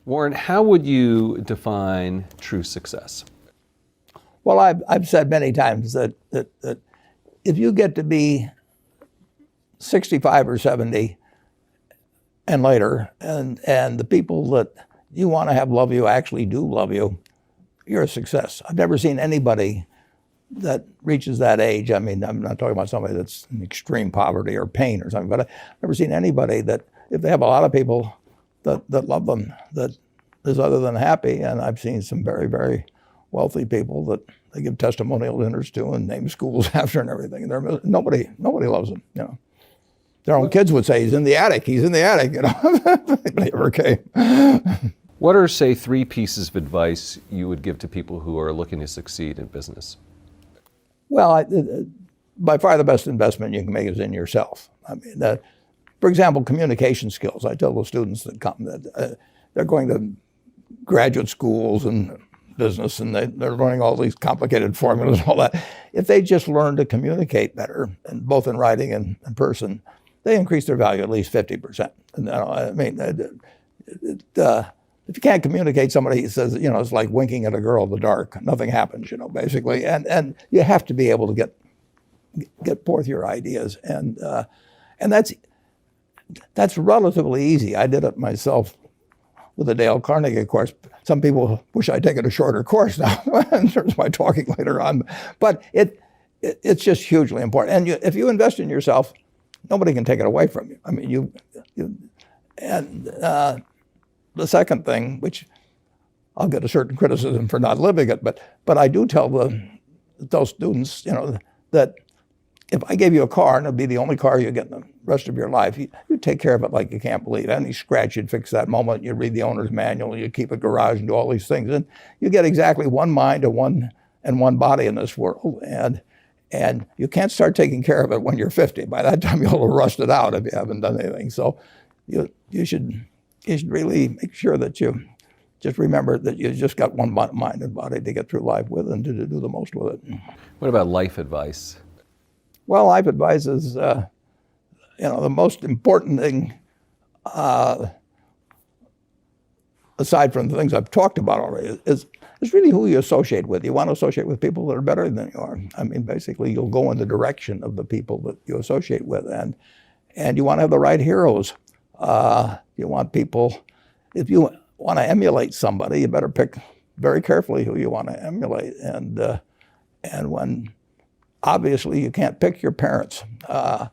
Warren, how would you define true success? Well, I've said many times that if you get to be 65 or 70 and later, and the people that you want to have love you actually do love you, you're a success. I've never seen anybody that reaches that age. I mean, I'm not talking about somebody that's in extreme poverty or pain or something, but I've never seen anybody that, if they have a lot of people that love them, that is other than happy. And I've seen some very, very wealthy people that they give testimonial dinners to and name schools after and everything. And nobody loves them, you know. Their own kids would say, he's in the attic, you know. They never came. What are, say, 3 pieces of advice you would give to people who are looking to succeed in business? Well, by far the best investment you can make is in yourself. I mean, for example, communication skills. I tell the students that come that they're going to graduate schools and business, and they're learning all these complicated formulas and all that. If they just learn to communicate better, and both in writing and in person, they increase their value at least 50%. And, I mean, if you can't communicate, somebody says, you know, it's like winking at a girl in the dark. Nothing happens, you know, basically. And you have to be able to get forth your ideas, and that's relatively easy. I did it myself with the Dale Carnegie course. Some people wish I'd taken a shorter course now in terms of my talking later on. But it's just hugely important. And if you invest in yourself, nobody can take it away from you. I mean, the second thing, which I'll get a certain criticism for not living it, but I do tell those students, you know, that if I gave you a car and it'd be the only car you get in the rest of your life, you take care of it like you can't believe. Any scratch, you'd fix that moment. You read the owner's manual. You keep a garage and do all these things, and you get exactly one mind and one body in this world. And you can't start taking care of it when you're 50. By that time, you'll have rusted out if you haven't done anything. So you should really make sure that you just remember that you just got one mind and body to get through life with and to do the most with it. What about life advice? Well, life advice is, you know, the most important thing, aside from the things I've talked about already, is really who you associate with. You want to associate with people that are better than you are. I mean, basically, you'll go in the direction of the people that you associate with, and you want to have the right heroes. You want people, if you want to emulate somebody, you better pick very carefully who you want to emulate. And when obviously you can't pick your parents, they're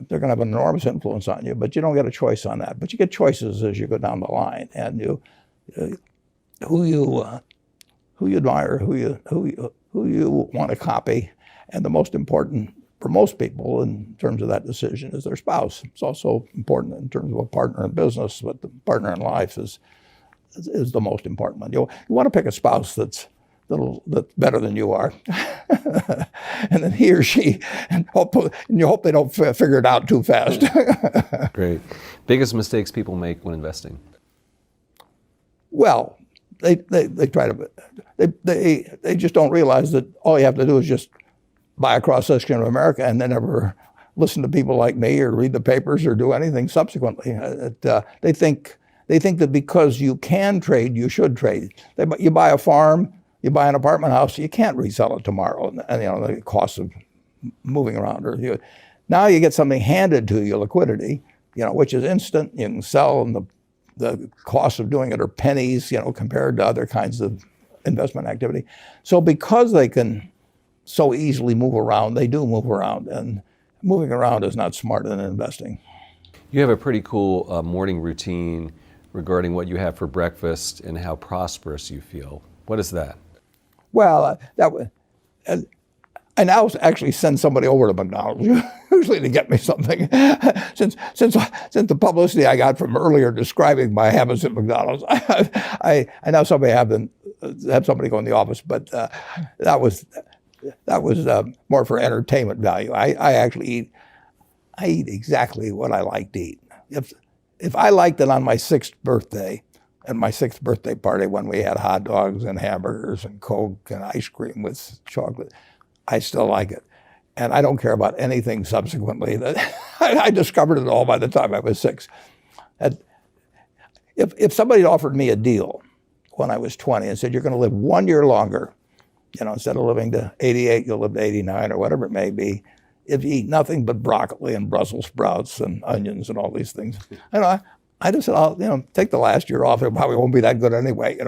going to have an enormous influence on you, but you don't get a choice on that. But you get choices as you go down the line, and who you admire, who you want to copy, and the most important for most people in terms of that decision is their spouse. It's also important in terms of a partner in business, but the partner in life is the most important one. You want to pick a spouse that's better than you are, and then he or she, and you hope they don't figure it out too fast. Great. Biggest mistakes people make when investing? Well, they try to, they just don't realize that all you have to do is just buy a cross-section of America and then never listen to people like me or read the papers or do anything subsequently. They think that because you can trade, you should trade. You buy a farm, you buy an apartment house, you can't resell it tomorrow, and you know the cost of moving around. Now you get something handed to you, liquidity, you know, which is instant. You can sell, and the cost of doing it are pennies, you know, compared to other kinds of investment activity. So because they can so easily move around, they do move around, and moving around is not smarter than investing. You have a pretty cool morning routine regarding what you have for breakfast and how prosperous you feel. What is that? Well, I now actually send somebody over to McDonald's usually to get me something. Since the publicity I got from earlier describing my habits at McDonald's, I now have somebody go in the office, but that was more for entertainment value. I eat exactly what I like to eat. If I liked it on my 6th birthday, at my 6th birthday party when we had hot dogs and hamburgers and Coke and ice cream with chocolate, I still like it. And I don't care about anything subsequently. I discovered it all by the time I was 6. if somebody offered me a deal when I was 20 and said, you're going to live 1 year longer, instead of living to 88, you'll live to 89 or whatever it may be, if you eat nothing but broccoli and Brussels sprouts and onions and all these things. I just said, I'll take the last year off. It probably won't be that good anyway.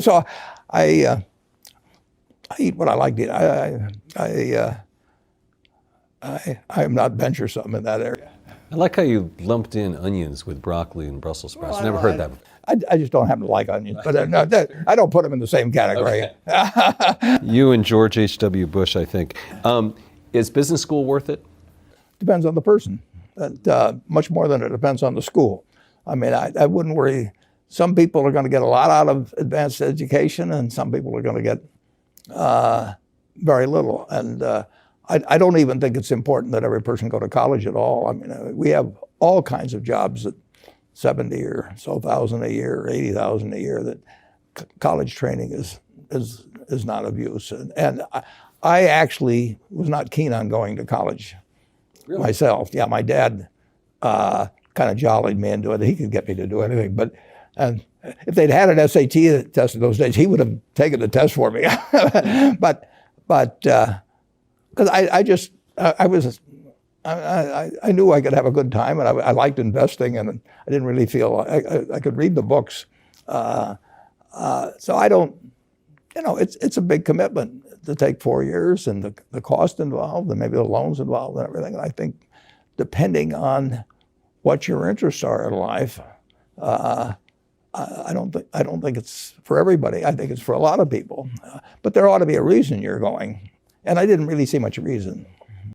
So I eat what I like to eat. I'm not venturesome in that area. I like how you lumped in onions with broccoli and Brussels sprouts. Never heard that before. I just don't happen to like onions, but no, I don't put them in the same category. Okay. You and George H.W. Bush, I think. Is business school worth it? Depends on the person. Much more than it depends on the school. I mean, I wouldn't worry. Some people are going to get a lot out of advanced education, and some people are going to get very little. And I don't even think it's important that every person go to college at all. I mean, we have all kinds of jobs at 70 or so thousand a year, or 80,000 a year, that college training is not of use. And I actually was not keen on going to college myself. Yeah, my dad kind of jollied me into it. He could get me to do anything. But if they'd had an SAT test in those days, he would have taken the test for me. But because I knew I could have a good time, and I liked investing, and I didn't really feel I could read the books. So I don't, it's a big commitment to take 4 years, and the cost involved, and maybe the loans involved, and everything. And I think, depending on what your interests are in life, I don't think it's for everybody. I think it's for a lot of people, but there ought to be a reason you're going, and I didn't really see much reason.